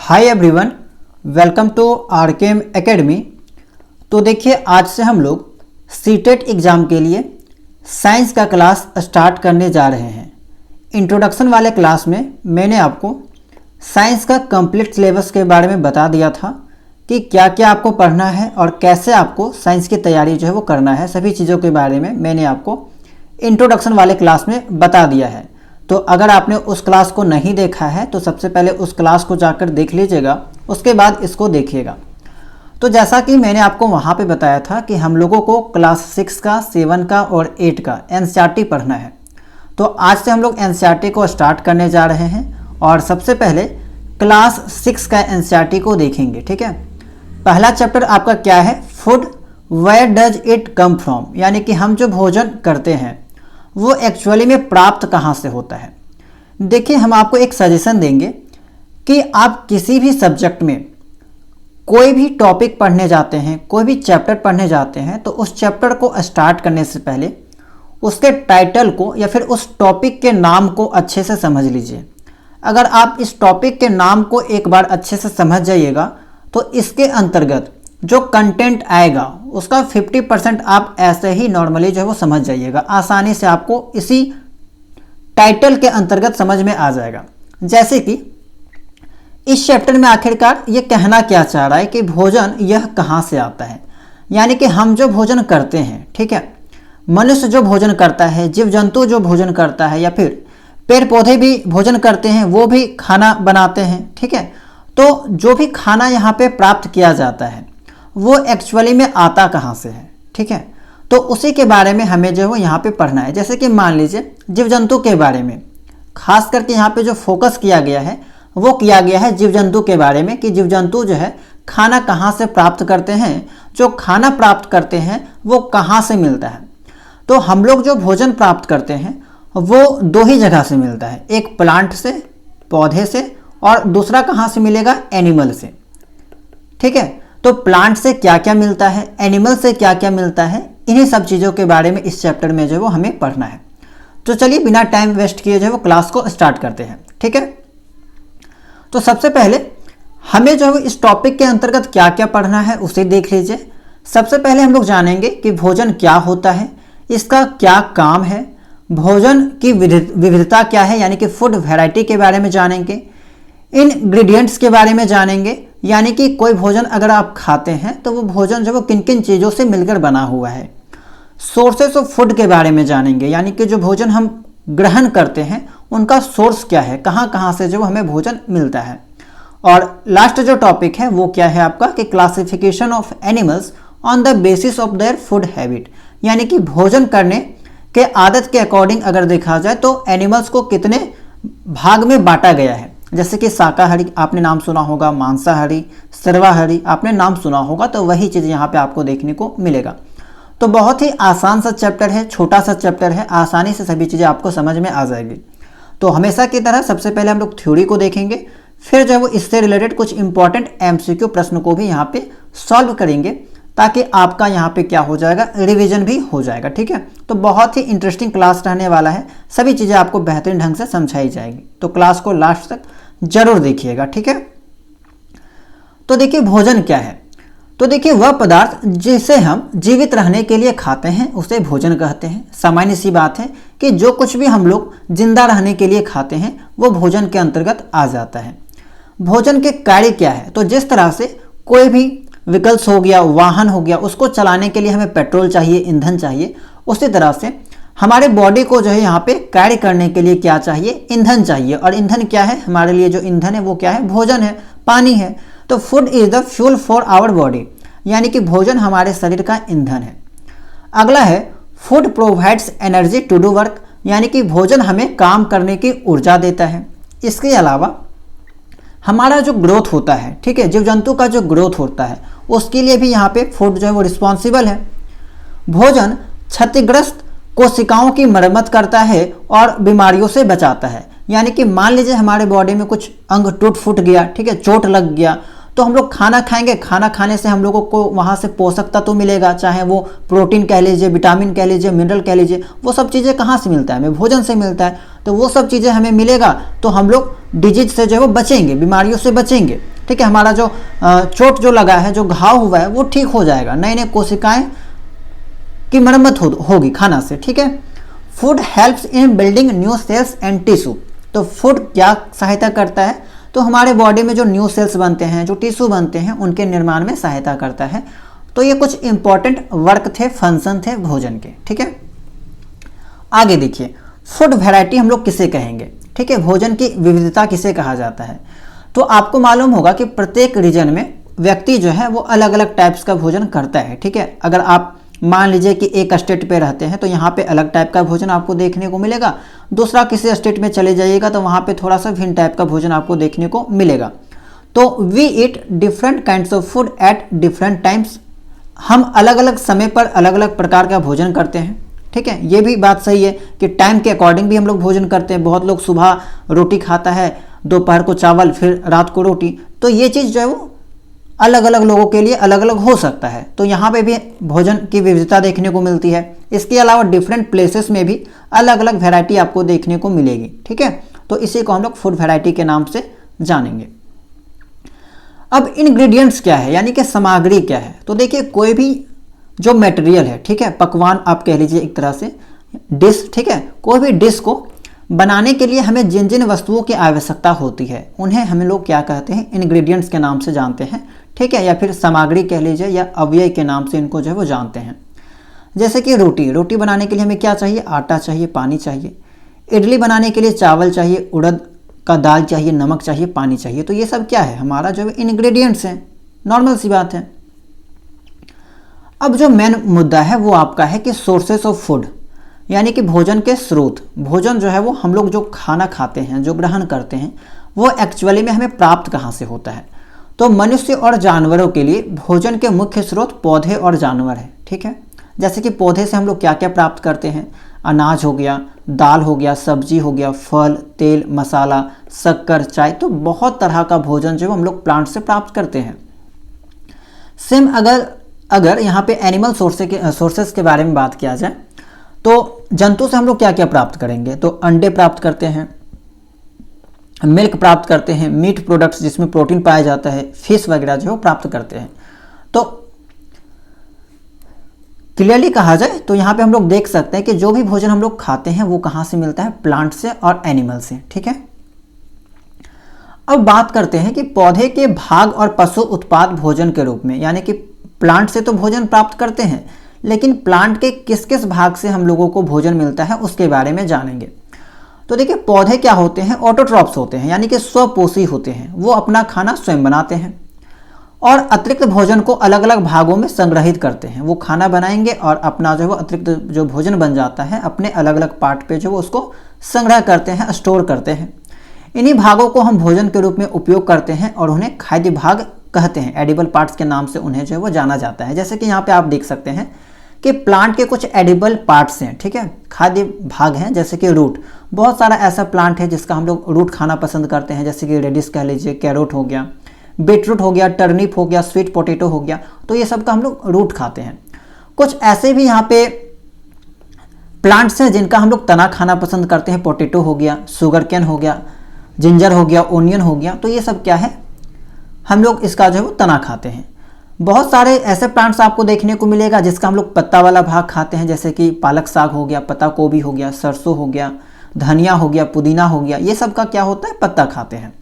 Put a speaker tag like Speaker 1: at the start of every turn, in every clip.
Speaker 1: Hi everyone, welcome to RKM Academy. तो देखिए, आज से हम लोग सीटेट एग्ज़ाम के लिए साइंस का क्लास स्टार्ट करने जा रहे हैं। इंट्रोडक्शन वाले क्लास में मैंने आपको साइंस का कंप्लीट सिलेबस के बारे में बता दिया था कि क्या क्या आपको पढ़ना है और कैसे आपको साइंस की तैयारी जो है वो करना है। सभी चीज़ों के बारे में मैंने आपको इंट्रोडक्शन वाले क्लास में बता दिया है। तो अगर आपने उस क्लास को नहीं देखा है तो सबसे पहले उस क्लास को जाकर देख लीजिएगा, उसके बाद इसको देखिएगा। तो जैसा कि मैंने आपको वहाँ पे बताया था कि हम लोगों को क्लास 6 का, 7 का और 8 का एनसीईआरटी पढ़ना है। तो आज से हम लोग एनसीईआरटी को स्टार्ट करने जा रहे हैं और सबसे पहले क्लास 6 का एनसीईआरटी को देखेंगे। ठीक है, पहला चैप्टर आपका क्या है? Food, where does it come from, यानी कि हम जो भोजन करते हैं वो एक्चुअली में प्राप्त कहाँ से होता है। देखिए, हम आपको एक सजेशन देंगे कि आप किसी भी सब्जेक्ट में कोई भी टॉपिक पढ़ने जाते हैं, कोई भी चैप्टर पढ़ने जाते हैं, तो उस चैप्टर को स्टार्ट करने से पहले उसके टाइटल को या फिर उस टॉपिक के नाम को अच्छे से समझ लीजिए। अगर आप इस टॉपिक के नाम को एक बार अच्छे से समझ जाइएगा तो इसके अंतर्गत जो कंटेंट आएगा उसका 50% आप ऐसे ही नॉर्मली जो है वो समझ जाइएगा। आसानी से आपको इसी टाइटल के अंतर्गत समझ में आ जाएगा। जैसे कि इस चैप्टर में आखिरकार ये कहना क्या चाह रहा है कि भोजन यह कहाँ से आता है, यानी कि हम जो भोजन करते हैं, ठीक है, मनुष्य जो भोजन करता है, जीव जंतु जो भोजन करता है, या फिर पेड़ पौधे भी भोजन करते हैं, वो भी खाना बनाते हैं। ठीक है, तो जो भी खाना यहाँ पे प्राप्त किया जाता है वो एक्चुअली में आता कहाँ से है। ठीक है, तो उसी के बारे में हमें जो है यहाँ पे पढ़ना है। जैसे कि मान लीजिए जीव जंतु के बारे में खास करके यहाँ पे जो फोकस किया गया है वो किया गया है जीव जंतु के बारे में कि जीव जंतु जो है खाना कहाँ से प्राप्त करते हैं, जो खाना प्राप्त करते हैं वो कहाँ से मिलता है। तो हम लोग जो भोजन प्राप्त करते हैं वो दो ही जगह से मिलता है, एक प्लांट से, पौधे से, और दूसरा कहाँ से मिलेगा? एनिमल से। ठीक है, तो प्लांट से क्या क्या मिलता है, एनिमल से क्या क्या मिलता है, इन्हीं सब चीज़ों के बारे में इस चैप्टर में जो है वो हमें पढ़ना है। तो चलिए बिना टाइम वेस्ट किए जो है वो क्लास को स्टार्ट करते हैं। ठीक है, तो सबसे पहले हमें जो है इस टॉपिक के अंतर्गत क्या क्या पढ़ना है उसे देख लीजिए। सबसे पहले हम लोग जानेंगे कि भोजन क्या होता है, इसका क्या काम है, भोजन की विविधता क्या है, यानी कि फूड वैरायटी के बारे में जानेंगे, इंग्रेडिएंट्स के बारे में जानेंगे, यानी कि कोई भोजन अगर आप खाते हैं तो वो भोजन जो वो किन किन चीज़ों से मिलकर बना हुआ है। सोर्सेस ऑफ फूड के बारे में जानेंगे, यानी कि जो भोजन हम ग्रहण करते हैं उनका सोर्स क्या है, कहाँ कहाँ से जो हमें भोजन मिलता है। और लास्ट जो टॉपिक है वो क्या है आपका कि classification of animals on the basis of their food habit, यानी कि भोजन करने के आदत के अकॉर्डिंग अगर देखा जाए तो एनिमल्स को कितने भाग में बांटा गया है। जैसे कि शाकाहारी आपने नाम सुना होगा, मांसाहारी, सर्वाहारी आपने नाम सुना होगा, तो वही चीज़ यहाँ पे आपको देखने को मिलेगा। तो बहुत ही आसान सा चैप्टर है, छोटा सा चैप्टर है, आसानी से सभी चीज़ें आपको समझ में आ जाएगी। तो हमेशा की तरह सबसे पहले हम लोग थ्योरी को देखेंगे, फिर जो है वो इससे रिलेटेड कुछ इंपॉर्टेंट एमसीक्यू प्रश्न को भी यहाँ पे सॉल्व करेंगे, ताकि आपका यहाँ पे क्या हो जाएगा, रिवीजन भी हो जाएगा। ठीक है, तो बहुत ही इंटरेस्टिंग क्लास रहने वाला है, सभी चीज़ें आपको बेहतरीन ढंग से समझाई जाएगी। तो क्लास को लास्ट तक जरूर देखिएगा। ठीक है, तो देखिए भोजन क्या है। तो देखिए वह पदार्थ जिसे हम जीवित रहने के लिए खाते हैं उसे भोजन कहते हैं। सामान्य सी बात है कि जो कुछ भी हम लोग जिंदा रहने के लिए खाते हैं वो भोजन के अंतर्गत आ जाता है। भोजन के कार्य क्या है? तो जिस तरह से कोई भी व्हीकल्स हो गया, वाहन हो गया, उसको चलाने के लिए हमें पेट्रोल चाहिए, ईंधन चाहिए, उसी तरह से हमारे बॉडी को जो है यहाँ पे कार्य करने के लिए क्या चाहिए? ईंधन चाहिए। और ईंधन क्या है? हमारे लिए जो ईंधन है वो क्या है? भोजन है, पानी है। तो food is the fuel for our body, यानी कि भोजन हमारे शरीर का ईंधन है। अगला है food provides energy to do work, यानी कि भोजन हमें काम करने की ऊर्जा देता है। इसके अलावा हमारा जो ग्रोथ होता है, ठीक है, जीव जंतु का जो ग्रोथ होता है उसके लिए भी यहाँ पे फूड जो है वो रिस्पॉन्सिबल है। भोजन क्षतिग्रस्त कोशिकाओं की मरम्मत करता है और बीमारियों से बचाता है, यानी कि मान लीजिए हमारे बॉडी में कुछ अंग टूट फूट गया, ठीक है, चोट लग गया, तो हम लोग खाना खाएंगे, खाना खाने से हम लोगों को वहाँ से पोषक तत्व मिलेगा, चाहे वो प्रोटीन कह लीजिए, विटामिन कह लीजिए, मिनरल कह लीजिए, वो सब चीज़ें कहाँ से मिलता है? हमें भोजन से मिलता है। तो वो सब चीज़ें हमें मिलेगा तो हम लोग डिजीज से जो है वो बचेंगे, बीमारियों से बचेंगे। ठीक है, हमारा जो चोट जो लगा है, जो घाव हुआ है, वो ठीक हो जाएगा, नई नई कोशिकाएं की मरम्मत होगी खाना से। ठीक है, food helps in building new sales and tissue. तो फूड क्या सहायता करता है, तो हमारे बॉडी में जो न्यू सेल्स बनते हैं, जो टिश्यू बनते हैं, उनके निर्माण में सहायता करता है। तो ये कुछ इंपॉर्टेंट वर्क थे, फंक्शन थे भोजन के। ठीक है, आगे देखिए, फूड वैरायटी हम लोग किसे कहेंगे। ठीक है, भोजन की विविधता किसे कहा जाता है। तो आपको मालूम होगा कि प्रत्येक रीजन में व्यक्ति जो है वो अलग अलग टाइप्स का भोजन करता है। ठीक है, अगर आप मान लीजिए कि एक स्टेट पे रहते हैं तो यहाँ पे अलग टाइप का भोजन आपको देखने को मिलेगा, दूसरा किसी स्टेट में चले जाइएगा तो वहाँ पे थोड़ा सा भिन्न टाइप का भोजन आपको देखने को मिलेगा। तो we eat different kinds of food at different times. हम अलग अलग समय पर अलग अलग प्रकार का भोजन करते हैं। ठीक है, ये भी बात सही है कि टाइम के अकॉर्डिंग भी हम लोग भोजन करते हैं। बहुत लोग सुबह रोटी खाता है, दोपहर को चावल, फिर रात को रोटी। तो ये चीज़ जो है वो अलग अलग लोगों के लिए अलग अलग हो सकता है। तो यहाँ पे भी भोजन की विविधता देखने को मिलती है। इसके अलावा डिफरेंट प्लेसेस में भी अलग अलग वैरायटी आपको देखने को मिलेगी। ठीक है, तो इसी को हम लोग फूड वैरायटी के नाम से जानेंगे। अब इंग्रेडिएंट्स क्या है, यानी कि सामग्री क्या है। तो देखिए, कोई भी जो मटेरियल है, ठीक है, पकवान आप कह लीजिए एक तरह से, डिश, ठीक है, कोई भी डिश को बनाने के लिए हमें जिन जिन वस्तुओं की आवश्यकता होती है उन्हें हम लोग क्या कहते हैं, इंग्रेडिएंट्स के नाम से जानते हैं। ठीक है, या फिर सामग्री कह लीजिए, या अवयव के नाम से इनको जो है वो जानते हैं। जैसे कि रोटी बनाने के लिए हमें क्या चाहिए, आटा चाहिए, पानी चाहिए। इडली बनाने के लिए चावल चाहिए, उड़द का दाल चाहिए, नमक चाहिए, पानी चाहिए। तो ये सब क्या है, हमारा जो है इंग्रेडिएंट्स हैं, नॉर्मल सी बात है। अब जो मेन मुद्दा है वो आपका है कि सोर्सेस ऑफ फूड, यानी कि भोजन के स्रोत। भोजन जो है वो हम लोग जो खाना खाते हैं, जो ग्रहण करते हैं, वो एक्चुअली में हमें प्राप्त कहाँ से होता है। तो मनुष्य और जानवरों के लिए भोजन के मुख्य स्रोत पौधे और जानवर है। ठीक है, जैसे कि पौधे से हम लोग क्या क्या प्राप्त करते हैं, अनाज हो गया, दाल हो गया, सब्जी हो गया, फल, तेल, मसाला, शक्कर, चाय। तो बहुत तरह का भोजन जो हम लोग प्लांट से प्राप्त करते हैं। सेम अगर यहाँ पे एनिमल सोर्सेस के बारे में बात किया जाए तो जंतु से हम लोग क्या क्या प्राप्त करेंगे, तो अंडे प्राप्त करते हैं, मिल्क प्राप्त करते हैं, मीट प्रोडक्ट्स जिसमें प्रोटीन पाया जाता है, फिश वगैरह जो है प्राप्त करते हैं। तो क्लियरली कहा जाए तो यहाँ पे हम लोग देख सकते हैं कि जो भी भोजन हम लोग खाते हैं वो कहाँ से मिलता है, प्लांट से और एनिमल से। ठीक है, अब बात करते हैं कि पौधे के भाग और पशु उत्पाद भोजन के रूप में, यानी कि प्लांट से तो भोजन प्राप्त करते हैं, लेकिन प्लांट के किस किस भाग से हम लोगों को भोजन मिलता है उसके बारे में जानेंगे। तो देखिए, पौधे क्या होते हैं, ऑटोट्रॉप्स होते हैं, यानी कि स्वपोषी होते हैं। वो अपना खाना स्वयं बनाते हैं और अतिरिक्त भोजन को अलग अलग भागों में संग्रहित करते हैं। वो खाना बनाएंगे और अपना जो है अतिरिक्त जो भोजन बन जाता है अपने अलग अलग पार्ट पे जो वो उसको संग्रह करते हैं, स्टोर करते हैं। इन्हीं भागों को हम भोजन के रूप में उपयोग करते हैं और उन्हें खाद्य भाग कहते हैं। एडिबल पार्ट्स के नाम से उन्हें जो है वो जाना जाता है। जैसे कि यहाँ पे आप देख सकते हैं कि प्लांट के कुछ एडिबल पार्ट्स हैं। ठीक है, खाद्य भाग हैं, जैसे कि रूट। बहुत सारा ऐसा प्लांट है जिसका हम लोग रूट खाना पसंद करते हैं, जैसे कि रेडिश कह लीजिए, कैरोट हो गया, बीटरूट हो गया, टर्निप हो गया, स्वीट पोटैटो हो गया। तो ये सब का हम लोग रूट खाते हैं। कुछ ऐसे भी यहाँ पे प्लांट्स हैं जिनका हम लोग तना खाना पसंद करते हैं। पोटैटो हो गया, शुगर कैन हो गया, जिंजर हो गया, ओनियन हो गया। तो ये सब क्या है, हम लोग इसका जो है वो तना खाते हैं। बहुत सारे ऐसे प्लांट्स आपको देखने को मिलेगा जिसका हम लोग पत्ता वाला भाग खाते हैं, जैसे कि पालक साग हो गया, पत्ता गोभी हो गया, सरसों हो गया, धनिया हो गया, पुदीना हो गया। ये सब का क्या होता है, पत्ता खाते हैं।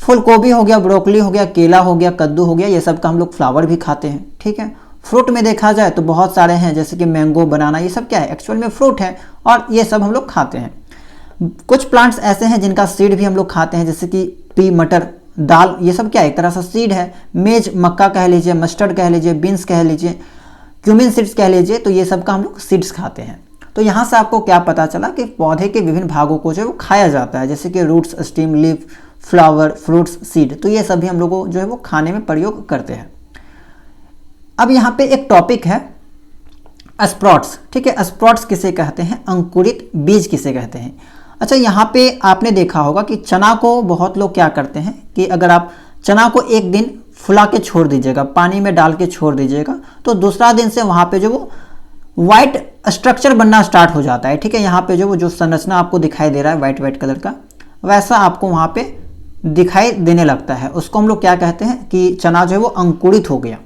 Speaker 1: फूल गोभी हो गया, ब्रोकली हो गया, केला हो गया, कद्दू हो गया, ये सब का हम लोग फ्लावर भी खाते हैं। ठीक है, फ्रूट में देखा जाए तो बहुत सारे हैं, जैसे कि मैंगो, बनाना। ये सब क्या है, एक्चुअल में फ्रूट है और ये सब हम लोग खाते हैं। कुछ प्लांट्स ऐसे हैं जिनका सीड भी हम लोग खाते हैं, जैसे कि पी, मटर, दाल। ये सब क्या है, एक तरह से सीड है। मेज, मक्का कह लीजिए, मस्टर्ड कह लीजिए, बीन्स कह लीजिए, क्यूमिन सीड्स कह लीजिए। तो ये सब का हम लोग सीड्स खाते हैं। तो यहाँ से आपको क्या पता चला कि पौधे के विभिन्न भागों को जो है वो खाया जाता है, जैसे कि roots, stem, leaf, flower, fruits, seed. तो ये सभी हम लोग जो है वो खाने में प्रयोग करते हैं। अब यहाँ पे एक टॉपिक है स्प्राउट्स। ठीक है, स्प्राउट्स किसे कहते हैं, अंकुरित बीज किसे कहते हैं। अच्छा, यहाँ पे आपने देखा होगा कि चना को बहुत लोग क्या करते हैं कि अगर आप चना को एक दिन फुला के छोड़ दीजिएगा, पानी में डाल के छोड़ दीजिएगा, तो दूसरा दिन से वहाँ पे जो वो वाइट स्ट्रक्चर बनना स्टार्ट हो जाता है। ठीक है, यहाँ पे जो वो जो संरचना आपको दिखाई दे रहा है वाइट कलर का, वैसा आपको वहाँ पे दिखाई देने लगता है, उसको हम लोग क्या कहते हैं कि चना जो है वो अंकुरित हो गया।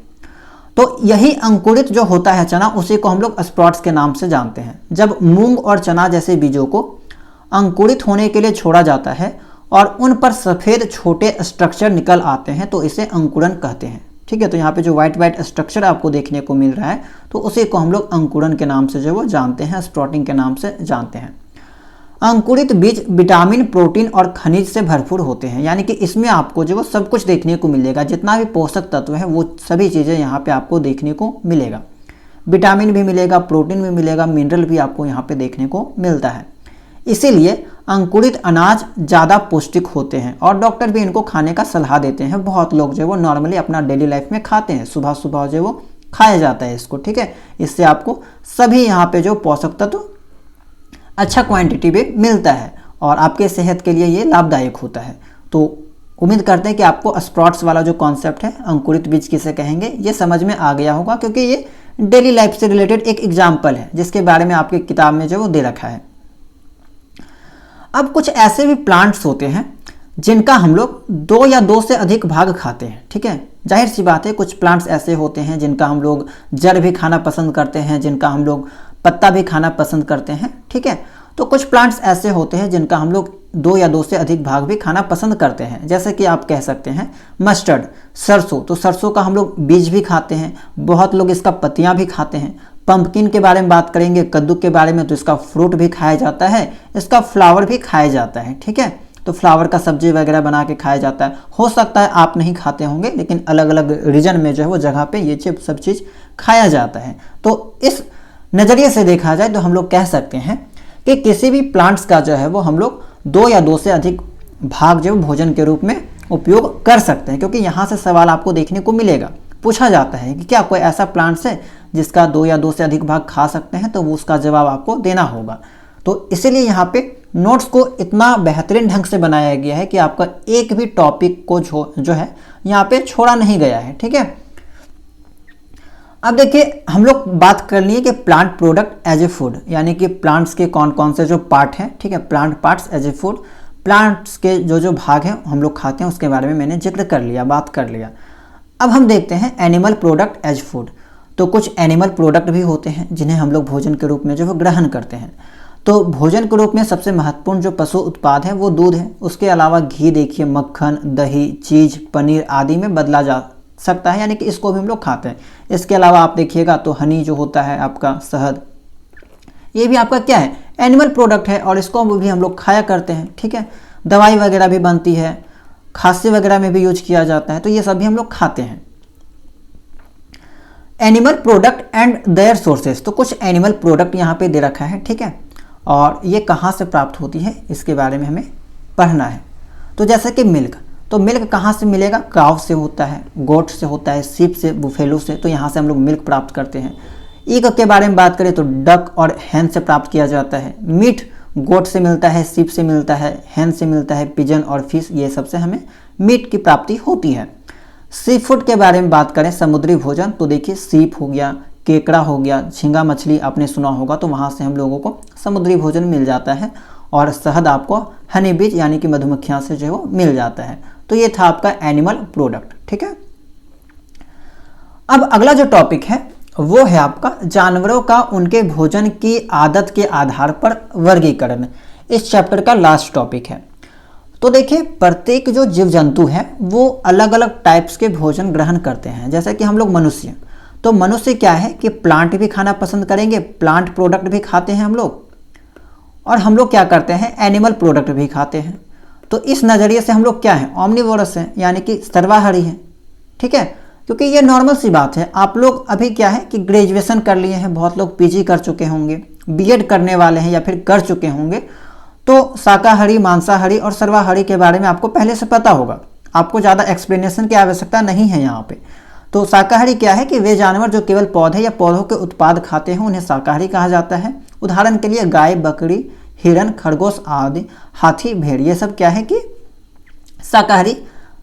Speaker 1: तो यही अंकुरित जो होता है चना, उसी को हम लोग स्प्रॉट्स के नाम से जानते हैं। जब मूंग और चना जैसे बीजों को अंकुरित होने के लिए छोड़ा जाता है और उन पर सफ़ेद छोटे स्ट्रक्चर निकल आते हैं तो इसे अंकुरन कहते हैं। ठीक है, तो यहाँ पे जो व्हाइट व्हाइट स्ट्रक्चर आपको देखने को मिल रहा है तो उसी को हम लोग अंकुरन के नाम से जो वो जानते हैं, स्प्रॉटिंग के नाम से जानते हैं। अंकुरित बीज विटामिन, प्रोटीन और खनिज से भरपूर होते हैं, यानी कि इसमें आपको जो वो सब कुछ देखने को मिलेगा, जितना भी पोषक तत्व है वो सभी चीज़ें यहाँ पे आपको देखने को मिलेगा। विटामिन भी मिलेगा, प्रोटीन भी मिलेगा, मिनरल भी आपको यहाँ पे देखने को मिलता है। इसीलिए अंकुरित अनाज ज़्यादा पौष्टिक होते हैं और डॉक्टर भी इनको खाने का सलाह देते हैं। बहुत लोग जो वो नॉर्मली अपना डेली लाइफ में खाते हैं, सुबह सुबह जो वो खाया जाता है इसको। ठीक है, इससे आपको सभी यहाँ पे जो पोषक तत्व अच्छा क्वांटिटी में मिलता है और आपके सेहत के लिए ये लाभदायक होता है। तो उम्मीद करते हैं कि आपको स्प्रॉट्स वाला जो कॉन्सेप्ट है, अंकुरित बीज किसे कहेंगे, ये समझ में आ गया होगा, क्योंकि ये डेली लाइफ से रिलेटेड एक एग्जाम्पल है जिसके बारे में आपकी किताब में जो वो दे रखा है। अब कुछ ऐसे भी प्लांट्स होते हैं जिनका हम लोग 2 या 2 से अधिक भाग खाते हैं। ठीक है, जाहिर सी बात है, कुछ प्लांट्स ऐसे होते हैं जिनका हम लोग जड़ भी खाना पसंद करते हैं, जिनका हम लोग पत्ता भी खाना पसंद करते हैं। ठीक है, तो कुछ प्लांट्स ऐसे होते हैं जिनका हम लोग 2 या 2 से अधिक भाग भी खाना पसंद करते हैं, जैसे कि आप कह सकते हैं मस्टर्ड, सरसों। तो सरसों का हम लोग बीज भी खाते हैं, बहुत लोग इसका पत्तियां भी खाते हैं। पंपकिन के बारे में बात करेंगे, कद्दू के बारे में, तो इसका फ्रूट भी खाया जाता है, इसका फ्लावर भी खाया जाता है। ठीक है, तो फ्लावर का सब्जी वगैरह बना के खाया जाता है। हो सकता है आप नहीं खाते होंगे, लेकिन अलग अलग रीजन में जो है वो जगह पे ये सब चीज़ खाया जाता है। तो इस नज़रिए से देखा जाए तो हम लोग कह सकते हैं कि किसी भी प्लांट्स का जो है वो हम लोग 2 या 2 से अधिक भाग जो भोजन के रूप में उपयोग कर सकते हैं, क्योंकि यहाँ से सवाल आपको देखने को मिलेगा, पूछा जाता है कि क्या कोई ऐसा प्लांट्स है जिसका 2 या 2 से अधिक भाग खा सकते हैं, तो वो उसका जवाब आपको देना होगा। तो इसीलिए यहाँ पे नोट्स को इतना बेहतरीन ढंग से बनाया गया है कि आपका एक भी टॉपिक को जो है यहाँ पे छोड़ा नहीं गया है। ठीक है, अब देखिए हम लोग बात कर लिए कि plant product as a food, यानी कि प्लांट्स के कौन कौन से जो पार्ट हैं। ठीक है, plant parts as a food, plants के जो भाग हैं हम लोग खाते हैं उसके बारे में मैंने जिक्र कर लिया, बात कर लिया। अब हम देखते हैं एनिमल प्रोडक्ट एज फूड। तो कुछ एनिमल प्रोडक्ट भी होते हैं जिन्हें हम लोग भोजन के रूप में जो है ग्रहण करते हैं। तो भोजन के रूप में सबसे महत्वपूर्ण जो पशु उत्पाद है वो दूध है। उसके अलावा घी देखिए, मक्खन, दही, चीज़, पनीर आदि में बदला जा सकता है, यानी कि इसको भी हम लोग खाते हैं। इसके अलावा आप देखिएगा तो हनी जो होता है आपका, शहद, ये भी आपका क्या है, एनिमल प्रोडक्ट है और इसको भी हम लोग खाया करते हैं। ठीक है, दवाई वगैरह भी बनती है, खांसी वगैरह में भी यूज किया जाता है, तो ये सभी हम लोग खाते हैं। Animal product and their sources, तो कुछ एनिमल प्रोडक्ट यहाँ पे दे रखा है। ठीक है, और ये कहाँ से प्राप्त होती है इसके बारे में हमें पढ़ना है। तो जैसे कि मिल्क, तो मिल्क कहाँ से मिलेगा, काव से होता है, गोट से होता है, सीप से, बुफेलो से, तो यहाँ से हम लोग मिल्क प्राप्त करते हैं। ईग के बारे में बात करें तो डक और हैन से प्राप्त किया जाता है। मीट गोट से मिलता है, सीप से मिलता है, हैन से मिलता है, पिजन और फिश, ये सबसे हमें मीट की प्राप्ति होती है। सी फूड के बारे में बात करें, समुद्री भोजन, तो देखिए सीप हो गया, केकड़ा हो गया, झींगा मछली आपने सुना होगा, तो वहाँ से हम लोगों को समुद्री भोजन मिल जाता है। और शहद आपको हनी बीज यानी कि मधुमक्खियाँ से जो है वो मिल जाता है। तो ये था आपका एनिमल प्रोडक्ट। ठीक है, अब अगला जो टॉपिक है वो है आपका जानवरों का उनके भोजन की आदत के आधार पर वर्गीकरण। इस चैप्टर का लास्ट टॉपिक है। तो देखिए प्रत्येक जो जीव जंतु है वो अलग अलग टाइप्स के भोजन ग्रहण करते हैं। जैसे कि हम लोग मनुष्य, तो मनुष्य क्या है कि प्लांट भी खाना पसंद करेंगे, प्लांट प्रोडक्ट भी खाते हैं हम लोग, और हम लोग क्या करते हैं, एनिमल प्रोडक्ट भी खाते हैं। तो इस नज़रिए से हम लोग क्या है, ऑमनिवोरस है, यानी कि सर्वाहारी है। ठीक है, क्योंकि ये नॉर्मल सी बात है। आप लोग अभी क्या है कि ग्रेजुएशन कर लिए हैं, बहुत लोग पीजी कर चुके होंगे, बीएड करने वाले हैं या फिर कर चुके होंगे, तो शाकाहारी, मांसाहारी और सर्वाहारी के बारे में आपको पहले से पता होगा। आपको ज़्यादा एक्सप्लेनेशन की आवश्यकता नहीं है यहाँ पे। तो शाकाहारी क्या है कि वे जानवर जो केवल पौधे या पौधों के उत्पाद खाते हैं उन्हें शाकाहारी कहा जाता है। उदाहरण के लिए गाय, बकरी, हिरन, खरगोश आदि, हाथी, भेड़, ये सब क्या है कि शाकाहारी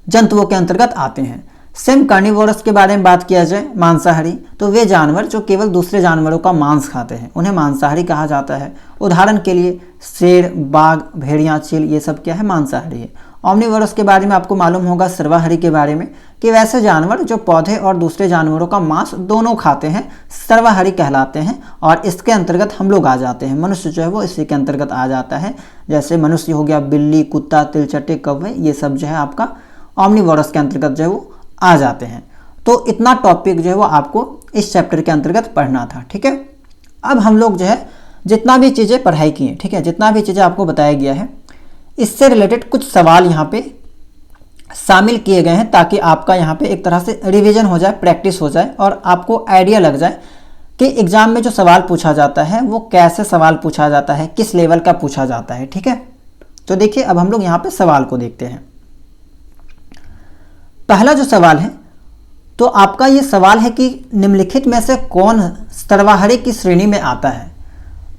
Speaker 1: जंतुओं के अंतर्गत आते हैं। सेम कार्निवोरस के बारे में बात किया जाए, मांसाहारी, तो वे जानवर जो केवल दूसरे जानवरों का मांस खाते हैं उन्हें मांसाहारी कहा जाता है। उदाहरण के लिए शेर, बाघ, भेड़िया, चील, ये सब क्या है, मांसाहारी है। ऑमनीवोरस के बारे में आपको मालूम होगा, सर्वाहारी के बारे में, कि वैसे जानवर जो पौधे और दूसरे जानवरों का मांस दोनों खाते हैं सर्वाहारी कहलाते हैं। और इसके अंतर्गत हम लोग आ जाते हैं, मनुष्य जो है वो इसी के अंतर्गत आ जाता है। जैसे मनुष्य हो गया, बिल्ली, कुत्ता, तिलचट्टे, कौवे, ये सब जो है आपका ऑमनीवोरस के अंतर्गत जो है वो आ जाते हैं। तो इतना टॉपिक जो है वो आपको इस चैप्टर के अंतर्गत पढ़ना था, ठीक है। अब हम लोग जो है जितना भी चीज़ें पढ़ाई की हैं, ठीक है, जितना भी चीज़ें आपको बताया गया है, इससे रिलेटेड कुछ सवाल यहाँ पे शामिल किए गए हैं ताकि आपका यहाँ पे एक तरह से रिवीजन हो जाए, प्रैक्टिस हो जाए और आपको आइडिया लग जाए कि एग्जाम में जो सवाल पूछा जाता है वो कैसे सवाल पूछा जाता है, किस लेवल का पूछा जाता है, ठीक है। तो देखिए अब हम लोग यहाँ पे सवाल को देखते हैं। पहला जो सवाल है, तो आपका ये सवाल है कि निम्नलिखित में से कौन सर्वाहारी की श्रेणी में आता है।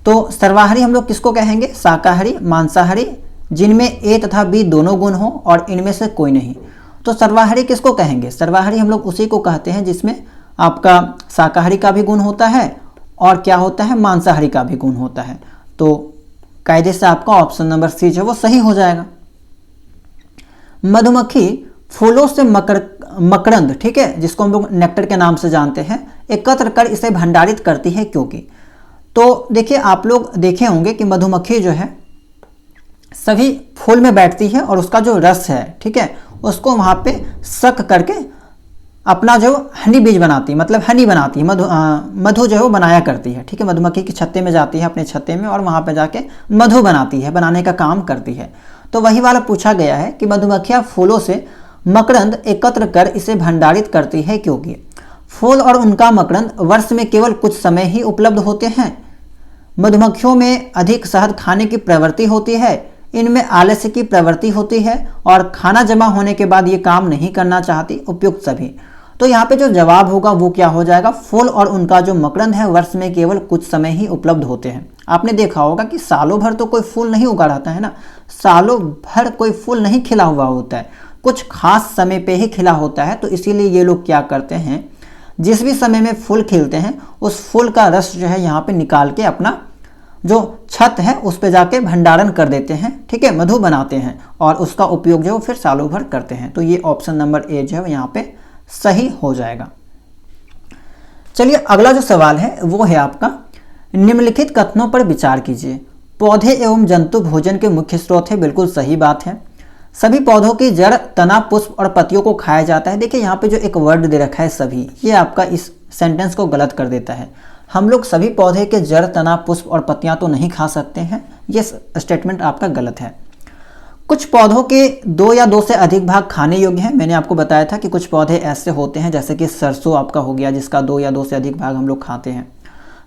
Speaker 1: तो सर्वाहारी हम लोग किसको कहेंगे? शाकाहारी, मांसाहारी, जिनमें ए तथा बी दोनों गुण हो और इनमें से कोई नहीं। तो सर्वाहारी किसको कहेंगे? सर्वाहारी हम लोग उसी को कहते हैं जिसमें आपका शाकाहारी का भी गुण होता है और क्या होता है, मांसाहारी का भी गुण होता है। तो कायदे से आपका ऑप्शन नंबर सी जो है वो सही हो जाएगा। मधुमक्खी फूलों से मकरंद, ठीक है, जिसको हम लोग नेक्टर के नाम से जानते हैं, एकत्र कर इसे भंडारित करती है क्योंकि। तो देखिए आप लोग देखे होंगे कि मधुमक्खी जो है सभी फूल में बैठती है और उसका जो रस है, ठीक है, उसको वहाँ पे सक करके अपना जो हनी बीज बनाती है, मतलब हनी बनाती है, मधु जो है वो बनाया करती है, ठीक है। मधुमक्खी के छत्ते में जाती है, अपने छत्ते में, और वहाँ पे जाके मधु बनाती है, बनाने का काम करती है। तो वही वाला पूछा गया है कि मधुमक्खियाँ फूलों से मकरंद एकत्र कर इसे भंडारित करती है क्योंकि फूल और उनका मकरंद वर्ष में केवल कुछ समय ही उपलब्ध होते हैं। मधुमक्खियों में अधिक शहद खाने की प्रवृत्ति होती है, इनमें आलस्य की प्रवृत्ति होती है और खाना जमा होने के बाद ये काम नहीं करना चाहती, उपयुक्त सभी। तो यहाँ पे जो जवाब होगा वो क्या हो जाएगा? फूल और उनका जो मकरंद है वर्ष में केवल कुछ समय ही उपलब्ध होते हैं। आपने देखा होगा कि सालों भर तो कोई फूल नहीं उगा रहता है ना, सालों भर कोई फूल नहीं खिला हुआ होता है, कुछ खास समय पे ही खिला होता है। तो इसीलिए ये लोग क्या करते हैं, जिस भी समय में फूल खिलते हैं उस फूल का रस जो है यहाँ पे निकाल के अपना जो छत है उस पे जाके भंडारण कर देते हैं, ठीक है, मधु बनाते हैं और उसका उपयोग जो है फिर सालों भर करते हैं। तो ये ऑप्शन नंबर ए जो है यहाँ पे सही हो जाएगा। चलिए अगला जो सवाल है वो है आपका, निम्नलिखित कथनों पर विचार कीजिए। पौधे एवं जंतु भोजन के मुख्य स्रोत है, बिल्कुल सही बात है। सभी पौधों की जड़, तना, पुष्प और पत्तियों को खाया जाता है। देखिए यहाँ पे जो एक वर्ड दे रखा है सभी, ये आपका इस सेंटेंस को गलत कर देता है। हम लोग सभी पौधे के जड़, तना, पुष्प और पत्तियां तो नहीं खा सकते हैं, ये स्टेटमेंट आपका गलत है। कुछ पौधों के 2 या 2 से अधिक भाग खाने योग्य हैं। मैंने आपको बताया था कि कुछ पौधे ऐसे होते हैं जैसे कि सरसों आपका हो गया, जिसका 2 या 2 से अधिक भाग हम लोग खाते हैं।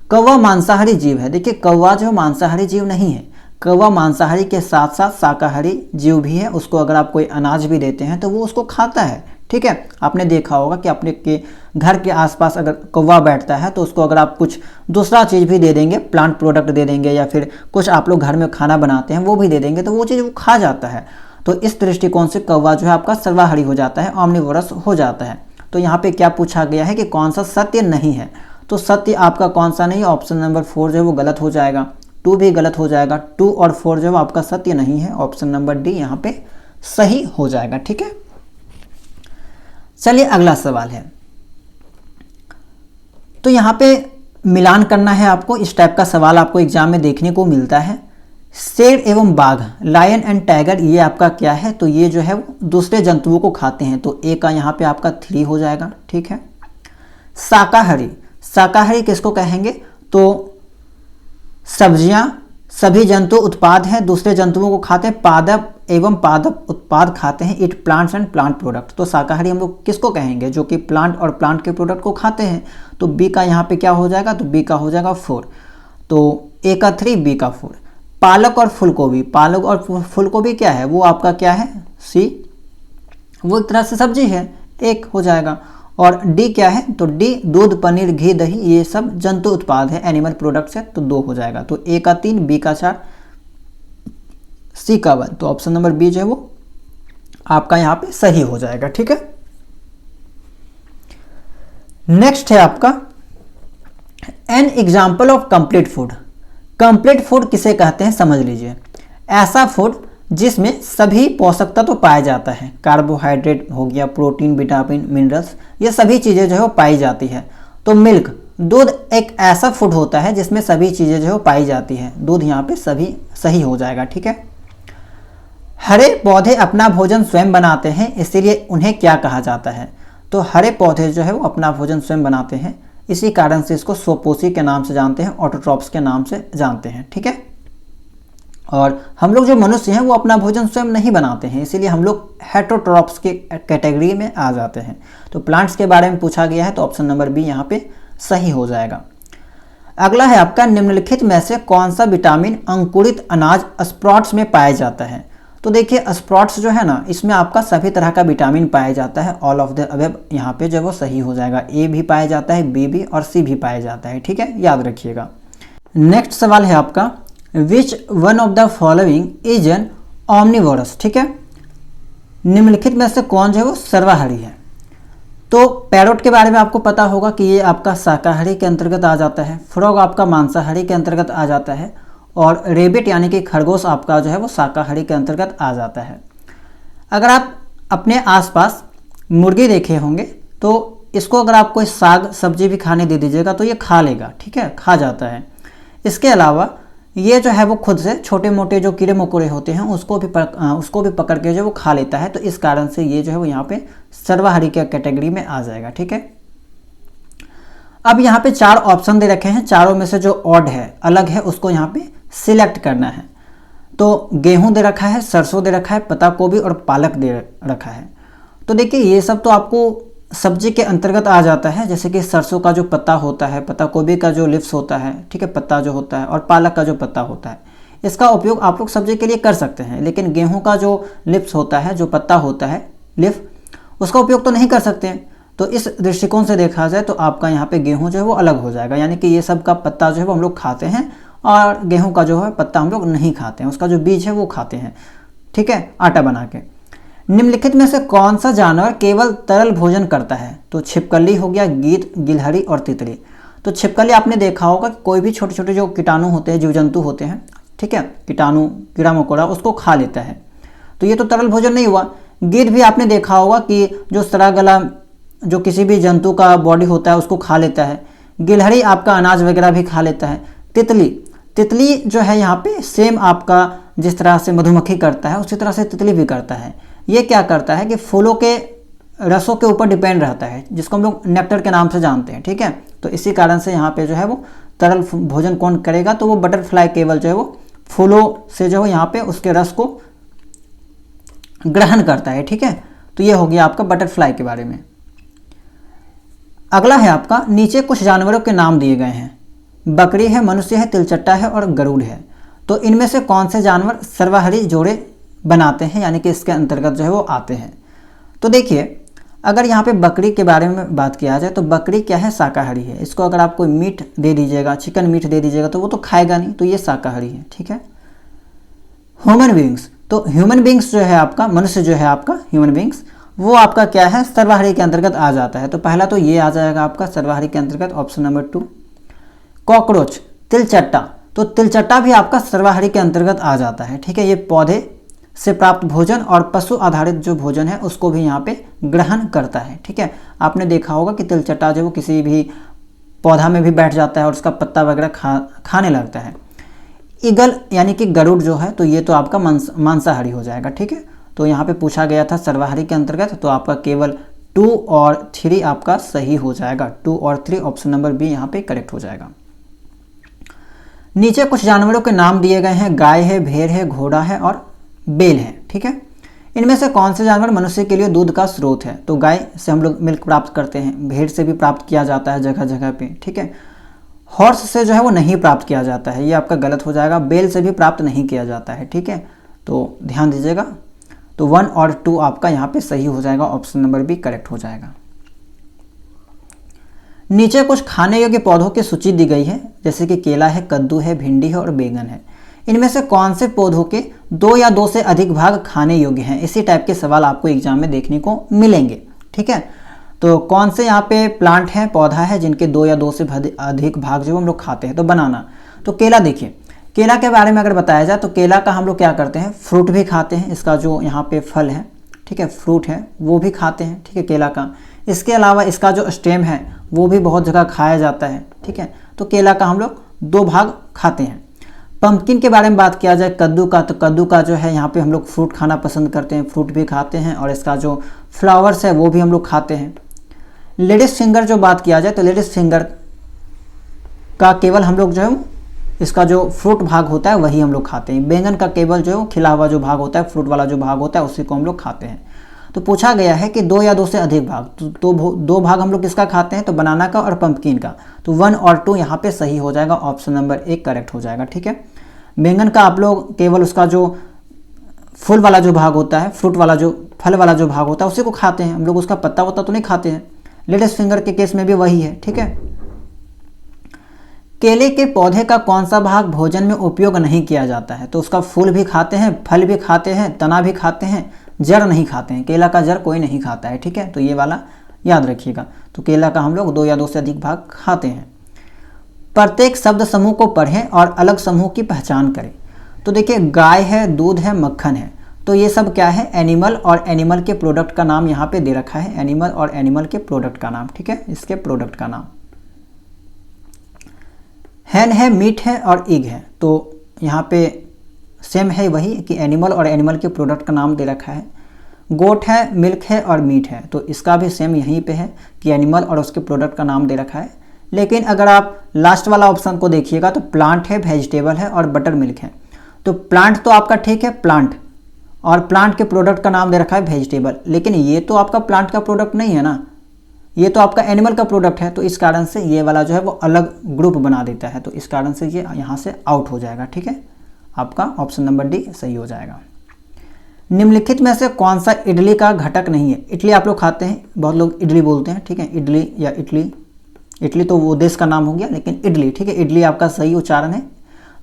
Speaker 1: कौवा मांसाहारी जीव है। देखिए कौवा जो मांसाहारी जीव नहीं है, कौवा मांसाहारी के साथ साथ शाकाहारी जीव भी है। उसको अगर आप कोई अनाज भी देते हैं तो वो उसको खाता है, ठीक है। आपने देखा होगा कि अपने के घर के आसपास अगर कौवा बैठता है तो उसको अगर आप कुछ दूसरा चीज़ भी दे देंगे, प्लांट प्रोडक्ट दे देंगे या फिर कुछ आप लोग घर में खाना बनाते हैं वो भी दे देंगे तो वो चीज़ वो खा जाता है। तो इस दृष्टिकोण से कौवा जो है आपका सर्वाहारी हो जाता है, ऑमनीवोरस हो जाता है। तो यहाँ पे क्या पूछा गया है कि कौन सा सत्य नहीं है, तो सत्य आपका कौन सा नहीं, ऑप्शन नंबर 4 जो है वो गलत हो जाएगा, 2 भी गलत हो जाएगा, 2 और 4 जो है आपका सत्य नहीं है, ऑप्शन नंबर डी यहाँ पे सही हो जाएगा, ठीक है। चलिए अगला सवाल है, तो यहाँ पे मिलान करना है आपको। इस टाइप का सवाल आपको एग्जाम में देखने को मिलता है। शेर एवं बाघ, लायन एंड टाइगर, ये आपका क्या है, तो ये जो है वो दूसरे जंतुओं को खाते हैं, तो ए का यहाँ पे आपका 3 हो जाएगा, ठीक है। शाकाहारी, शाकाहारी किसको कहेंगे, तो सब्जियां, सभी जंतु उत्पाद हैं, दूसरे जंतुओं को खाते हैं, पादप एवं पादप उत्पाद खाते हैं, it plants and plant product. तो शाकाहारी हम लोग किसको कहेंगे, जो कि प्लांट और प्लांट के प्रोडक्ट को खाते हैं। तो बी का यहाँ पे क्या हो जाएगा, तो बी का हो जाएगा 4, तो ए का 3, बी का 4। पालक और फूलगोभी, पालक और फूलगोभी क्या है, वो आपका क्या है, सी, वो एक तरह से सब्जी है, 1 हो जाएगा। और डी क्या है, तो डी दूध, पनीर, घी, दही, ये सब जंतु उत्पाद है, एनिमल प्रोडक्ट्स है, तो 2 हो जाएगा। तो ए का 3, बी का 4, सी का 1, तो ऑप्शन नंबर बी जो है वो आपका यहाँ पे सही हो जाएगा, ठीक है। नेक्स्ट है आपका an example of complete food. Complete food किसे कहते हैं समझ लीजिए। ऐसा फूड जिसमें सभी पोषक तत्व पाए जाता है। कार्बोहाइड्रेट हो गया, प्रोटीन, विटामिन, मिनरल्स, ये सभी चीज़ें जो है वो पाई जाती है। तो मिल्क, दूध एक ऐसा फूड होता है जिसमें सभी चीज़ें जो है वो पाई जाती है। दूध यहाँ पे सभी सही हो जाएगा, ठीक है। हरे पौधे अपना भोजन स्वयं बनाते हैं, इसीलिए उन्हें क्या कहा जाता है? तो हरे पौधे जो है वो अपना भोजन स्वयं बनाते हैं, इसी कारण से इसको स्वपोषी के नाम से जानते हैं, ऑटोट्रॉप्स के नाम से जानते हैं, ठीक है। और हम लोग जो मनुष्य हैं वो अपना भोजन स्वयं नहीं बनाते हैं, इसीलिए हम लोग हेटरोट्रॉप्स के कैटेगरी में आ जाते हैं। तो प्लांट्स के बारे में पूछा गया है, तो ऑप्शन नंबर बी यहाँ पे सही हो जाएगा। अगला है आपका, निम्नलिखित में से कौन सा विटामिन अंकुरित अनाज स्प्राउट्स में पाया जाता है? तो देखिए स्प्राउट्स जो है ना, इसमें आपका सभी तरह का विटामिन पाया जाता है। ऑल ऑफ द अबव यहाँ पे जो वो सही हो जाएगा। ए भी पाया जाता है, बी भी और सी भी पाया जाता है, ठीक है, याद रखिएगा। नेक्स्ट सवाल है आपका, which one of the following is an omnivorous? ठीक है, निम्नलिखित में से कौन जो है वो सर्वाहारी है? तो पैरोट के बारे में आपको पता होगा कि ये आपका शाकाहारी के अंतर्गत आ जाता है। फ्रॉग आपका मांसाहारी के अंतर्गत आ जाता है, और रेबिट यानी कि खरगोश आपका जो है वो शाकाहारी के अंतर्गत आ जाता है। अगर आप अपने आसपास मुर्गी देखे होंगे तो इसको अगर आप कोई साग सब्जी भी खाने दे दीजिएगा तो ये खा लेगा, ठीक है, खा जाता है। इसके अलावा ये जो है वो खुद से छोटे मोटे जो कीड़े मकोड़े होते हैं उसको भी पकड़ के जो वो खा लेता है। तो इस कारण से ये जो है वो यहाँ पे सर्वाहारी के कैटेगरी में आ जाएगा, ठीक है। अब यहाँ पे 4 ऑप्शन दे रखे हैं, चारों में से जो ऑड है, अलग है, उसको यहाँ पे सिलेक्ट करना है। तो गेहूं दे रखा है, सरसों दे रखा है, पत्ता गोभी और पालक दे रखा है। तो देखिए ये सब तो आपको सब्जी के अंतर्गत आ जाता है, जैसे कि सरसों का जो पत्ता होता है, पत्ता गोभी का जो लिप्स होता है, ठीक है, पत्ता जो होता है, और पालक का जो पत्ता होता है, इसका उपयोग आप लोग सब्जी के लिए कर सकते हैं। लेकिन गेहूं का जो लिप्स होता है, जो पत्ता होता है, लिफ, उसका उपयोग तो नहीं कर सकते हैं। तो इस दृष्टिकोण से देखा जाए तो आपका यहाँ पे गेहूं जो है वो अलग हो जाएगा, यानी कि ये सब का पत्ता जो है वो हम लोग खाते हैं, और गेहूं का जो है पत्ता हम लोग नहीं खाते हैं, उसका जो बीज है वो खाते हैं, ठीक है, आटा बना के। निम्नलिखित में से कौन सा जानवर केवल तरल भोजन करता है? तो छिपकली हो गया, गीद, गिलहरी और तितली। तो छिपकली आपने देखा होगा कि कोई भी छोटे छोटे जो कीटाणु होते हैं, जीव जंतु होते हैं, ठीक है, कीटाणु, कीड़ा मकोड़ा, उसको खा लेता है। तो ये तो तरल भोजन नहीं हुआ। गिद्ध भी आपने देखा होगा कि जो सड़ा गला जो किसी भी जंतु का बॉडी होता है उसको खा लेता है। गिलहरी आपका अनाज वगैरह भी खा लेता है। तितली जो है यहाँ पे सेम आपका जिस तरह से मधुमक्खी करता है उसी तरह से तितली भी करता है। ये क्या करता है कि फूलों के रसों के ऊपर डिपेंड रहता है, जिसको हम लोग नेक्टर के नाम से जानते हैं, ठीक है। तो इसी कारण से यहाँ पे जो है वो तरल भोजन कौन करेगा? तो वो बटरफ्लाई केवल जो है वो फूलों से जो है यहाँ पे उसके रस को ग्रहण करता है, ठीक है। तो ये हो गया आपका बटरफ्लाई के बारे में। अगला है आपका, नीचे कुछ जानवरों के नाम दिए गए हैं। बकरी है, मनुष्य है, तिलचट्टा है और गरुड़ है। तो इनमें से कौन से जानवर सर्वाहारी जोड़े बनाते हैं, यानी कि इसके अंतर्गत जो है वो आते हैं? तो देखिए अगर यहाँ पे बकरी के बारे में बात किया जाए तो बकरी क्या है? शाकाहारी है। इसको अगर आप कोई मीट दे दीजिएगा, चिकन मीट दे दीजिएगा तो वो तो खाएगा नहीं, तो ये शाकाहारी है, ठीक है। ह्यूमन बींग्स, तो ह्यूमन बींग्स जो है आपका, मनुष्य जो है आपका ह्यूमन बींग्स, वो आपका क्या है? सर्वाहारी के अंतर्गत आ जाता है। तो पहला तो ये आ जाएगा आपका सर्वाहारी के अंतर्गत, ऑप्शन नंबर 2। कॉकरोच, तिलचट्टा, तो तिलचट्टा भी आपका सर्वाहारी के अंतर्गत आ जाता है, ठीक है। ये पौधे से प्राप्त भोजन और पशु आधारित जो भोजन है उसको भी यहाँ पे ग्रहण करता है, ठीक है। आपने देखा होगा कि तिलचट्टा जो वो किसी भी पौधा में भी बैठ जाता है और उसका पत्ता वगैरह खाने लगता है। ईगल यानी कि गरुड़ जो है, तो ये तो आपका मांसाहारी हो जाएगा, ठीक है। तो यहाँ पे पूछा गया था सर्वाहारी के अंतर्गत, तो आपका केवल 2 और 3 आपका सही हो जाएगा। 2 और 3 ऑप्शन नंबर बी यहाँ पे करेक्ट हो जाएगा। नीचे कुछ जानवरों के नाम दिए गए हैं। गाय है, भेड़ है, घोड़ा है और बेल है, ठीक है। इनमें से कौन से जानवर मनुष्य के लिए दूध का स्रोत है? तो गाय से हम लोग मिल्क प्राप्त करते हैं, भेड़ से भी प्राप्त किया जाता है जगह जगह पे, ठीक है। हॉर्स से जो है वो नहीं प्राप्त किया जाता है, ये आपका गलत हो जाएगा। बेल से भी प्राप्त नहीं किया जाता है, ठीक है। तो ध्यान दीजिएगा। तो 1 और 2 आपका यहाँ पे सही हो जाएगा, ऑप्शन नंबर बी करेक्ट हो जाएगा। नीचे कुछ खाने योग्य पौधों की सूची दी गई है, जैसे कि केला है, कद्दू है, भिंडी है और बैंगन है। इनमें से कौन से पौधों के 2 या 2 से अधिक भाग खाने योग्य हैं? इसी टाइप के सवाल आपको एग्जाम में देखने को मिलेंगे, ठीक है। तो कौन से यहाँ पे प्लांट है, पौधा है जिनके 2 या 2 से अधिक भाग जो हम लोग खाते हैं? तो बनाना, तो केला देखिए, केला के बारे में अगर बताया जाए तो केला का हम लोग क्या करते हैं, फ्रूट भी खाते हैं, इसका जो यहाँ पे फल है, ठीक है, फ्रूट है, वो भी खाते हैं, ठीक है, केला का। इसके अलावा इसका जो स्टेम है वो भी बहुत जगह खाया जाता है, ठीक है। तो केला का हम लोग 2 भाग खाते हैं। पंपकिन के बारे में बात किया जाए, कद्दू का, तो कद्दू का जो है यहाँ पे हम लोग फ्रूट खाना पसंद करते हैं, फ्रूट भी खाते हैं, और इसका जो फ्लावर्स है वो भी हम लोग खाते हैं। लेडीज फिंगर जो बात किया जाए तो लेडीज फिंगर का केवल हम लोग जो है इसका जो फ्रूट भाग होता है वही हम लोग खाते हैं। बैंगन का केवल जो खिला हुआ जो भाग होता है, फ्रूट वाला जो भाग होता है, उसी को हम लोग खाते हैं। तो पूछा गया है कि 2 या 2 से अधिक भाग, तो 2 भाग हम लोग किसका खाते हैं, तो बनाना का और पंपकिन का। तो 1 और 2 यहाँ पे सही हो जाएगा, ऑप्शन नंबर 1 करेक्ट हो जाएगा, ठीक है। बैंगन का आप लोग केवल उसका जो फूल वाला जो भाग होता है, फ्रूट वाला जो फल वाला जो भाग होता है उसी को खाते हैं हम लोग, उसका पत्ता वत्ता तो नहीं खाते हैं। लेडीज फिंगर के केस में भी वही है, ठीक है। केले के पौधे का कौन सा भाग भोजन में उपयोग नहीं किया जाता है, तो उसका फूल भी खाते हैं, फल भी खाते हैं, तना भी खाते हैं, जड़ नहीं खाते हैं। केला का जड़ कोई नहीं खाता है, ठीक है, तो ये वाला याद रखिएगा। तो केला का हम लोग 2 या 2 से अधिक भाग खाते हैं। प्रत्येक शब्द समूह को पढ़ें और अलग समूह की पहचान करें। तो देखिए, गाय है, दूध है, मक्खन है, तो ये सब क्या है, एनिमल और एनिमल के प्रोडक्ट का नाम यहाँ पे दे रखा है, एनिमल और एनिमल के प्रोडक्ट का नाम, ठीक है, इसके प्रोडक्ट का नाम। हैन है, मीट है और इग है, तो यहाँ पे सेम है वही कि एनिमल और एनिमल के प्रोडक्ट का नाम दे रखा है। गोट है, मिल्क है और मीट है, तो इसका भी सेम यहीं पे है कि एनिमल और उसके प्रोडक्ट का नाम दे रखा है। लेकिन अगर आप लास्ट वाला ऑप्शन को देखिएगा तो प्लांट है, वेजिटेबल है और बटर मिल्क है। तो प्लांट तो आपका ठीक है, प्लांट, और प्लांट के प्रोडक्ट का नाम दे रखा है वेजिटेबल, लेकिन ये तो आपका प्लांट का प्रोडक्ट नहीं है ना, ये तो आपका एनिमल का प्रोडक्ट है। तो इस कारण से ये वाला जो है वो अलग ग्रुप बना देता है, तो इस कारण से ये यहाँ से आउट हो जाएगा, ठीक है। आपका ऑप्शन नंबर डी सही हो जाएगा। निम्नलिखित में से कौन सा इडली का घटक नहीं है। इडली आप लोग खाते हैं, बहुत लोग इडली बोलते हैं, ठीक है, इडली या इडली, इडली तो वो देश का नाम हो गया, लेकिन इडली, ठीक है, इडली आपका सही उच्चारण है।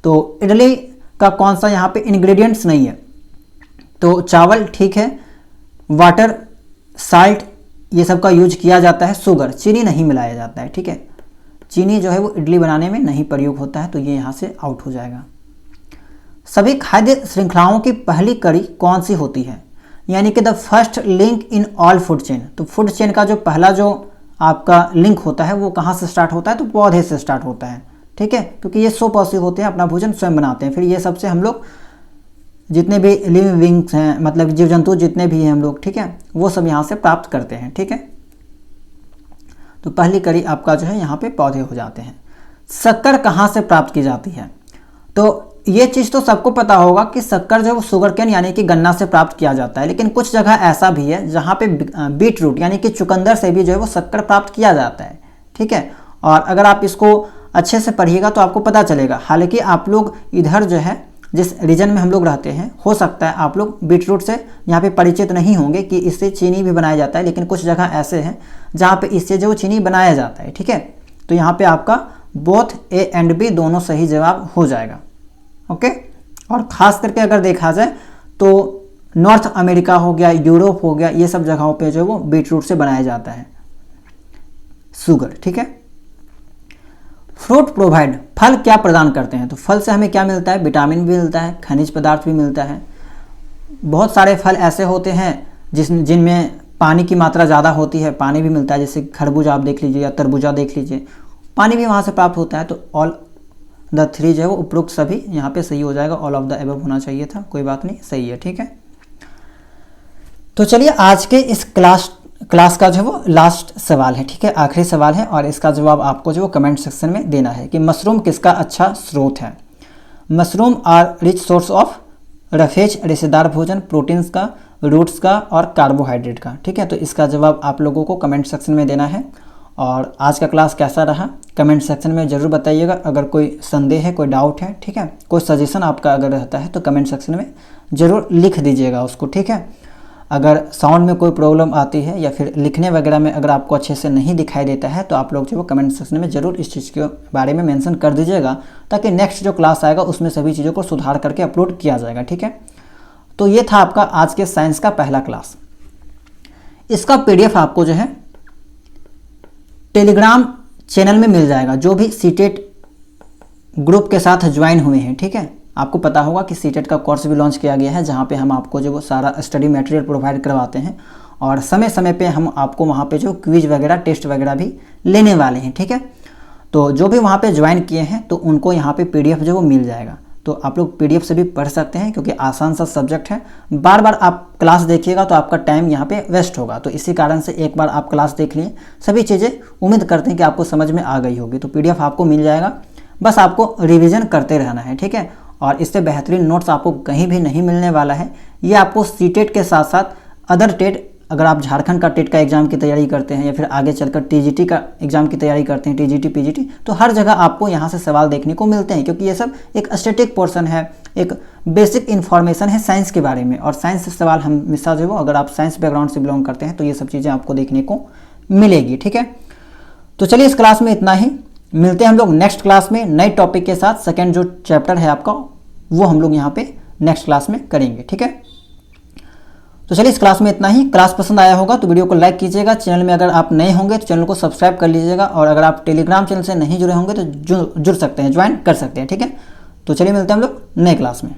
Speaker 1: तो इडली का कौन सा यहाँ पे इंग्रेडिएंट्स नहीं है, तो चावल ठीक है, वाटर, साल्ट, ये सब का यूज किया जाता है, शुगर, चीनी नहीं मिलाया जाता है, ठीक है, चीनी जो है वो इडली बनाने में नहीं प्रयोग होता है, तो ये यहाँ से आउट हो जाएगा। सभी खाद्य श्रृंखलाओं की पहली कड़ी कौन सी होती है, यानी कि the first link in all food chain. तो फूड चेन का जो पहला जो आपका लिंक होता है वो कहाँ से स्टार्ट होता है, तो पौधे से स्टार्ट होता है, ठीक है, क्योंकि ये सो पशु होते हैं, अपना भोजन स्वयं बनाते हैं, फिर ये सबसे हम लोग जितने भी लिविंग बींग्स हैं, मतलब जीव जंतु जितने भी हैं हम लोग, ठीक है, वो सब यहाँ से प्राप्त करते हैं, ठीक है। तो पहली कड़ी आपका जो है यहाँ पे पौधे हो जाते हैं। शक्कर कहाँ से प्राप्त की जाती है, तो ये चीज़ तो सबको पता होगा कि शक्कर जो है वो शुगर केन यानी कि गन्ना से प्राप्त किया जाता है, लेकिन कुछ जगह ऐसा भी है जहाँ पे बीट रूट यानी कि चुकंदर से भी जो है वो शक्कर प्राप्त किया जाता है, ठीक है। और अगर आप इसको अच्छे से पढ़िएगा तो आपको पता चलेगा। हालांकि आप लोग इधर जो है जिस रीजन में हम लोग रहते हैं, हो सकता है आप लोग बीट रूट से यहाँ पे परिचित नहीं होंगे कि इससे चीनी भी बनाया जाता है, लेकिन कुछ जगह ऐसे हैं जहाँ पे इससे जो चीनी बनाया जाता है, ठीक है। तो यहाँ पे आपका बोथ ए एंड बी दोनों सही जवाब हो जाएगा, ओके। और ख़ास करके अगर देखा जाए तो नॉर्थ अमेरिका हो गया, यूरोप हो गया, ये सब जगहों पे जो है वो बीट रूट से बनाया जाता है शुगर, ठीक है। फ्रूट प्रोवाइड, फल क्या प्रदान करते हैं, तो फल से हमें क्या मिलता है, विटामिन भी मिलता है, खनिज पदार्थ भी मिलता है। बहुत सारे फल ऐसे होते हैं जिनमें पानी की मात्रा ज़्यादा होती है, पानी भी मिलता है, जैसे खरबूजा आप देख लीजिए या तरबूजा देख लीजिए, पानी भी वहाँ से प्राप्त होता है। तो ऑल द 3 जो है वो उपरोक्त सभी यहाँ पे सही हो जाएगा, ऑल ऑफ द एबव होना चाहिए था, कोई बात नहीं, सही है, ठीक है। तो चलिए आज के इस क्लास का जो है वो लास्ट सवाल है, ठीक है, आखिरी सवाल है, और इसका जवाब आपको जो कमेंट सेक्शन में देना है कि मशरूम किसका अच्छा स्रोत है। Mushroom are rich source of roughage, रेशेदार भोजन, प्रोटीन्स का, रूट्स का और कार्बोहाइड्रेट का, ठीक है। तो इसका जवाब आप लोगों को कमेंट सेक्शन में देना है। और आज का क्लास कैसा रहा कमेंट सेक्शन में ज़रूर बताइएगा। अगर कोई संदेह है, कोई डाउट है, ठीक है, कोई सजेशन आपका अगर रहता है तो कमेंट सेक्शन में ज़रूर लिख दीजिएगा उसको, ठीक है। अगर साउंड में कोई प्रॉब्लम आती है या फिर लिखने वगैरह में अगर आपको अच्छे से नहीं दिखाई देता है तो आप लोग जो वो कमेंट सेक्शन में ज़रूर इस चीज़ के बारे में मेंशन कर दीजिएगा, ताकि नेक्स्ट जो क्लास आएगा उसमें सभी चीज़ों को सुधार करके अपलोड किया जाएगा, ठीक है। तो ये था आपका आज के साइंस का पहला क्लास। इसका PDF आपको जो है टेलीग्राम चैनल में मिल जाएगा। जो भी सीटेट ग्रुप के साथ ज्वाइन हुए हैं, ठीक है। आपको पता होगा कि सीटेट का कोर्स भी लॉन्च किया गया है, जहाँ पे हम आपको जो वो सारा स्टडी मटेरियल प्रोवाइड करवाते हैं और समय समय पे हम आपको वहाँ पे जो क्विज वगैरह टेस्ट वगैरह भी लेने वाले हैं, ठीक है। तो जो भी वहाँ पे ज्वाइन किए हैं तो उनको यहाँ पे PDF जो वो मिल जाएगा, तो आप लोग PDF से भी पढ़ सकते हैं, क्योंकि आसान सा सब्जेक्ट है। बार बार आप क्लास देखिएगा तो आपका टाइम यहाँ पे वेस्ट होगा, तो इसी कारण से एक बार आप क्लास देख लिए, सभी चीज़ें उम्मीद करते हैं कि आपको समझ में आ गई होगी। तो PDF आपको मिल जाएगा, बस आपको रिविज़न करते रहना है, ठीक है। और इससे बेहतरीन नोट्स आपको कहीं भी नहीं मिलने वाला है। ये आपको सीटेट के साथ साथ अदर टेट, अगर आप झारखंड का टेट का एग्ज़ाम की तैयारी करते हैं या फिर आगे चलकर TGT का एग्ज़ाम की तैयारी करते हैं, TGT PGT, तो हर जगह आपको यहाँ से सवाल देखने को मिलते हैं, क्योंकि ये सब एक स्टैटिक पोर्शन है, एक बेसिक इन्फॉर्मेशन है साइंस के बारे में। और साइंस से सवाल हमेशा जो वो, अगर आप साइंस बैकग्राउंड से बिलोंग करते हैं तो ये सब चीज़ें आपको देखने को मिलेगी, ठीक है। तो चलिए इस क्लास में इतना ही, मिलते हैं हम लोग नेक्स्ट क्लास में नए टॉपिक के साथ। सेकेंड जो चैप्टर है आपका वो हम लोग यहाँ पे नेक्स्ट क्लास में करेंगे, ठीक है। तो चलिए इस क्लास में इतना ही। क्लास पसंद आया होगा तो वीडियो को लाइक कीजिएगा। चैनल में अगर आप नए होंगे तो चैनल को सब्सक्राइब कर लीजिएगा, और अगर आप टेलीग्राम चैनल से नहीं जुड़े होंगे तो जुड़ सकते हैं, ज्वाइन कर सकते हैं, ठीक है। तो चलिए मिलते हैं हम लोग नए क्लास में।